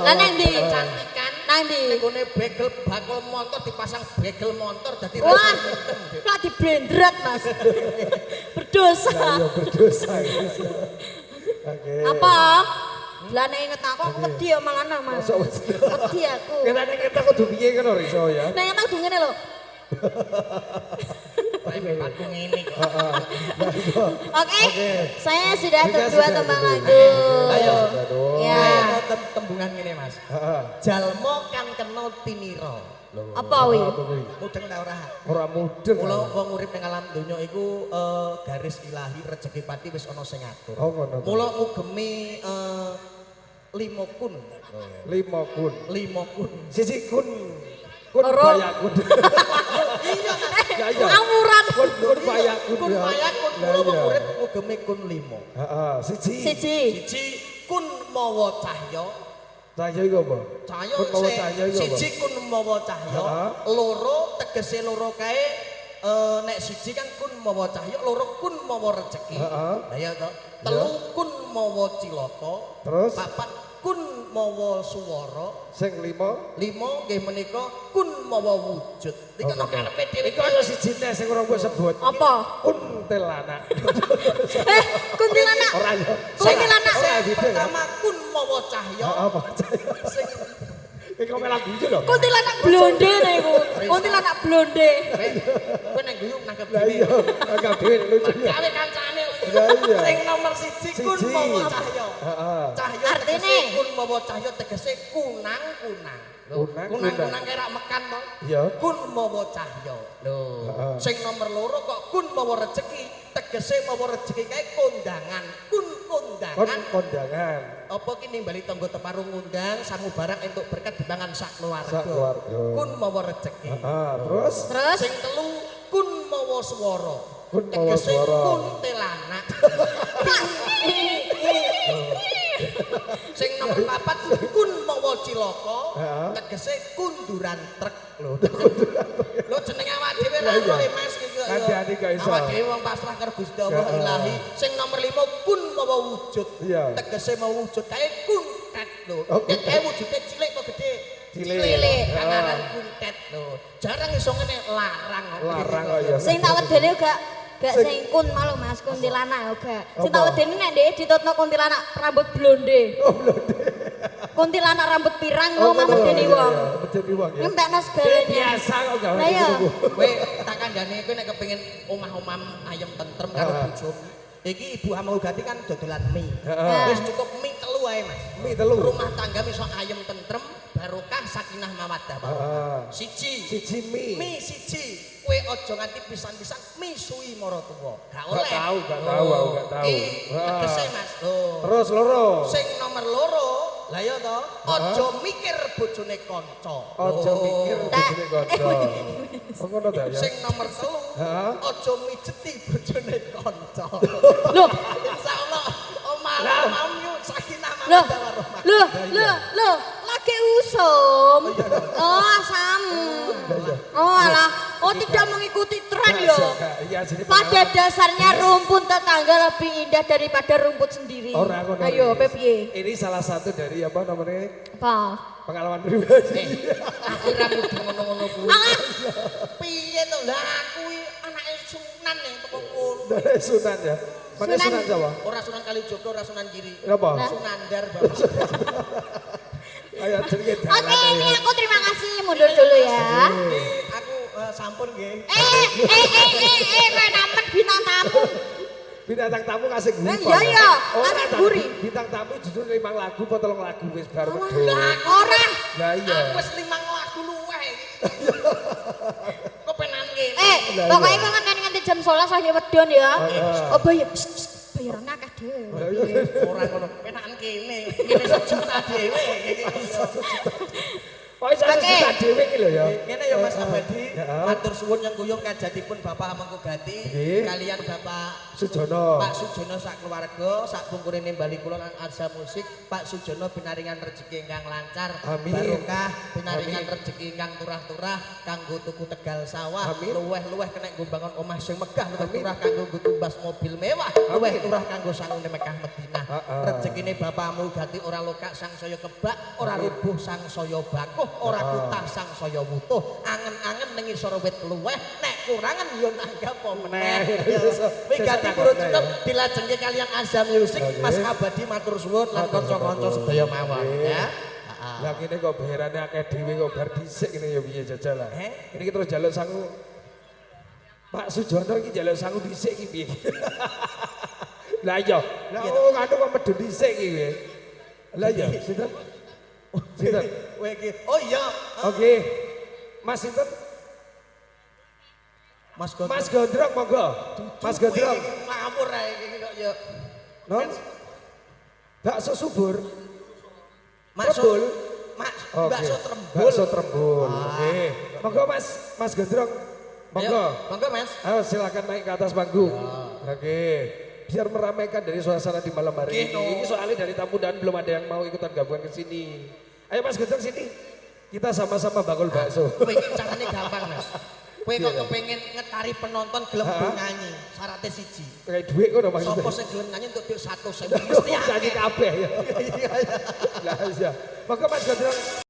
Lah nang ndi? Cantikan. Nang ndi? Ngene begel bakul motor dipasang begel motor dadi Wah, kok diblendret Mas. Berdosa. Ya berdosa. Oke. Apa? Lah nek inget aku wedi ya malah Mas. Wedi aku. Kita kudu piye kan ora iso ya. Nek aku kudu ngene lho. Aku ngene kok. Oke. Saya sudah berdua tembang lagu. Ayo. Ya. Ayo tembungan ngene Mas. Jalma kang kena tinira. Apa wi? Mudeng ta ora? Ora mudeng. Mula wong urip ning alam donya iku garis ilahi rezeki pati wis ana sing ngatur. Oh ngono. Mula ngugemi 5 kun. 5 kun. 5 kun. Siji kun. Kun Loro. bayakun. Iya. Ya iya. Amuran. Kun bayakun. Kun bayakun mula wong urip ngugemi kun 5. Heeh, siji. Siji. Siji kun mawa cahya. Cahya iku apa? Cahya Kun mawa cahya iku apa? siji kun mawa cahya. Loro tegese loro kae nek siji kan kun mawa cahya, loro kun mawa rezeki. Lah ya to. Telu kun mawa cilaka. Terus Papat kun mawa swara. sing 5 5 nggih menika kun mawa wujud. Iki ana karepe dhewe. iku ana siji nek sing ora mbok sebut. Apa? Kuntilanak. Kuntilanak. Ora ya. Kuntilanak. Pertama kun mawa cahya. Apa cahya? Sing Iku lagu iki lho. Kuntilanak blonde niku. Kuntilanak blonde. kowe nek guyu nangkep Lah dhewe. iya, agak dhewe lucu ya. Gawe kancane. Lah iya. Sing nomor 1 kun mawa cahya. Heeh. Cahya Artine? tegese kun mawa cahya tegese kunang-kunang. Kunang-kunang kaya rak mekan to. Iya. Kun mawa cahya. Lho. Sing nomor 2 kok kun mawa rezeki, tegese mawa rezeki kae kondangan. Kun kondangan. Kondangan. Apa ki nimbali tangga teparung ngundang sangu barang entuk berkat dipangan sak keluarga. Sak keluarga. Kun mawa rezeki. Terus Terus Sing telu kun mawa swara. Kun mawa Tegese swara. kuntilanak. Sing nomor 4 kun mawa cilaka. Tegese kunduran truk lho. Lho jeneng awak dhewe ra ono Mas iki kok. Kandhane gak iso. Awak dhewe wong pasrah karo Gusti Allah Ilahi. Sing nomor 5 kun mawa wujud. Iya. Tegese mawa wujud kae kuntet lho. Nek kae wujude cilik apa gede? Cilik. Angaran kuntet lho. Jarang iso ngene larang. Larang kok ya. sing tak wedene gak sing kun malu Mas kuntilanak gak. Sing tak wedene nek ndek ditutno kuntilanak rambut blonde. Oh blonde. Kuntilanak rambut pirang lho Mas wedene wong. Medeni wong ya. Entekno segalanya. Biasa kok gawe Lah iya. gitu. Kowe tak kandhane kowe nek kepengin omah-omah ayem tentrem karo bojomu. Iki Ibu Amaugati kan dodolan mie. Wis cukup mie telu ae Mas. Mie telu. Rumah tangga iso ayem tentrem, barokah sakinah mawaddah. Siji. Siji mie. Mie siji. Kowe aja nganti pisan-pisan misui maratuwa. Gak oleh. Gak tahu, aku gak tahu. Tegese Mas. Terus loro. Sing nomor 2, lah ya to, aja mikir bojone kanca. Aja mikir bojone kanca. Oh ngono ta ya. Sing nomor 3, aja mijeti bojone kanca. Loh, Insyaallah omah-omah yo sakinah loh, mawaddah warahmah. loh, lagi usum. Oh, asam. Oh, alah. Oh, tidak mengikuti tren yo. Iya sini Pada dasarnya rumput tetangga lebih indah daripada rumput sendiri. Ora ngono. Ayo, piye? Ini salah satu dari apa namanya? Apa? Pengalaman pribadi. Aku ora kudu ngono-ngono kuwi. Alah, Piye to? Lah aku anake Sunan nek teko kono. Dari Sunan ya. Mana Sunan. Sunan Jawa? Ora Sunan Kalijogo, ora Sunan Giri. Apa? Sunandar Bapak. Ayo jenenge oke dalan. ini aku terima kasih mundur dulu ya. Aku sampun nggih. Kowe namen bintang tamu. Bintang tamu kasih guri. Iya, iya, kasih guri. Bintang tamu justru 5 lagu apa 3 lagu wis bar wedhus. Ora. Lah iya. Aku wis 5 lagu luweh. Kok penan ngene. Pokoknya kok nganti jam 11 lagi wedon ya. Oh bayar. Bayaran akeh dhewe. Ora ngono, penakan kene. Kene sejuta dhewe. Kok iso cerita dhewe iki lho ya. Ngene ya Mas Abadi, Ya. matur suwun yang kuyung kajatipun Bapak Amangkugati Nggih. kalian Bapak Sujono. Pak Sujono sak keluarga, sak pungkurine bali kula lan Arsa Musik, Pak Sujono pinaringan rezeki ingkang lancar, Amin. barokah, pinaringan Amin. rezeki ingkang turah-turah kanggo tuku tegal sawah, Amin. luweh-luweh kena nggo bangun omah sing megah, luweh turah kanggo nggo tumbas mobil mewah, luweh turah kanggo sangune Mekah Madinah. Rezekine Bapak Amangkugati ora lokak sangsaya kebak, ora rubuh sangsaya bakuh, ora kutah sangsaya wutuh, angen-angen ning isor wit luweh, nek kurangan yo nanggap apa meneh. Wigati purun cukup dilajengke kalian Azam Music, Mas Abadi matur suwun lan kanca-kanca sedaya mawon ya. Lah kene kok bayarannya akeh dhewe kok bar dhisik ngene ya piye jajal lah. Ini terus jaluk sangu Pak Sujono iki jaluk sangu dhisik iki piye. Lah iya, lah kanu kok medhun dhisik iki kowe. Lah iya, sinten? Sinten? Kowe iki. Oh iya, Oke. Mas sinten? Mas Gondrong. Mas Gondrong monggo. Mas Gondrong. Ngawur ae iki kok ya. Non. Bakso subur. Maksud Trembul. Oke. bakso trembul. Bakso trembul. Oke. Monggo Mas Gondrong. Monggo. Ayo, monggo Mas. Ayo silakan naik ke atas panggung. Oke. Biar meramaikan dari suasana di malam hari Gitu. ini. Ini soalnya dari tamu dan belum ada yang mau ikutan gabungan ke sini. Ayo Mas Gondrong sini. Kita sama-sama bakul bakso. Kowe iki carane gampang Mas. Kowe kok kepengin ngetari penonton gelem nyanyi, syaratnya siji. Kayak duit kok maksudnya. Sopo sing gelem nyanyi untuk duit 100.000 mesti Nyanyi akeh. kabeh ya. Lah iya. Maka Mas Gondrong